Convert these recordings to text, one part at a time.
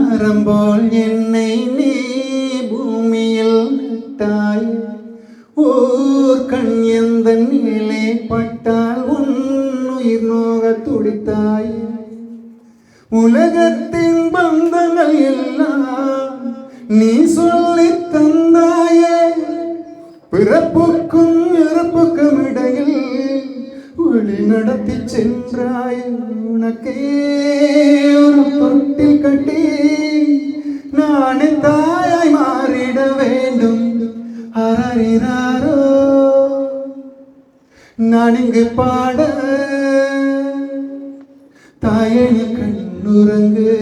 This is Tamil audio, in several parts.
மரம்போல் என்னை நீ பூமியில் நட்டாய். ஓர் கண் எந்த நிலை பட்டால் உன் உயிர் நோக துடித்தாய். உலகத்தின் பந்தங்கள் எல்லாம் நீ சொல்லி தந்தாயே. பிறப்புக்கும் இறப்புக்கும் இடையில் வழி நடத்தி சென்றாய். உனக்கே ஒரு தொட்டில் கட்டி நானே தாயாய் மாறிட வேண்டும். அரறிறாரோ நான் இங்கு பாட தாயே நீ கண்ணுறங்கு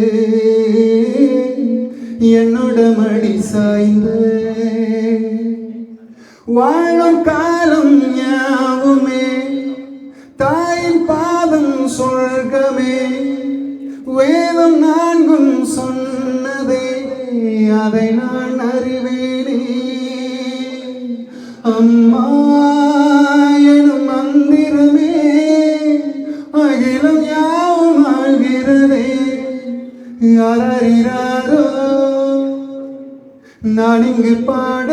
என்னோட மடி சாய்ந்து. வாழும் காலம் யாவுமே தாயின் பாதம் சொர்க்கமே. வேதம் நான்கும் சொன்னதே அதை நான் அறிவேனே. அம்மா எனும் மந்திரமே அகிலம் யாவும் ஆழ்கிறதே. யாரறிறாரோ நான் இங்கு பாட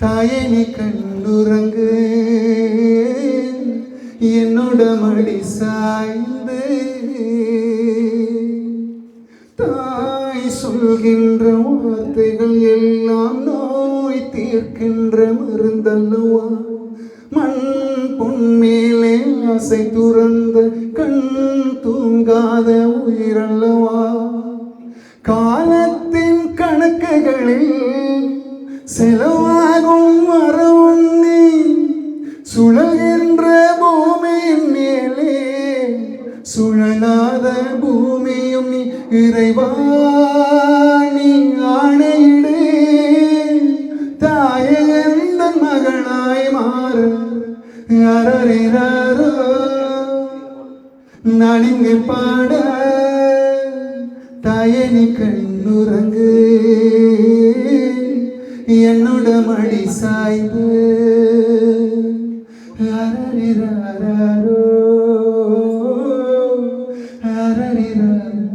தாயே நீ கண்ணுறங்கு என்னோட மடி சாய்ந்து. தாய் சொல்கின்ற வார்த்தைகள் எல்லாம் நோய் தீர்க்கின்ற மருந்தல்லவா. மண் பொன் மேலே ஆசை துறந்த கண் தூங்காத உயிரல்லவா. காலத்தின் கணக்குகளில் செலவாகும் மரம் நீ. சுழல்கின்ற பூமியின் மேலே சுழலாத பூமியும் நீ. இறைவா நீ ஆணையிடு தாயே எந்த மகனாய் மாறு. அரறிறாரோ நான் இங்கு பாட தாயே நீ கண்ணுறங்கு என்னோட மடி சாய்ந்து. அரறிறாரோ அரறிறாரோ.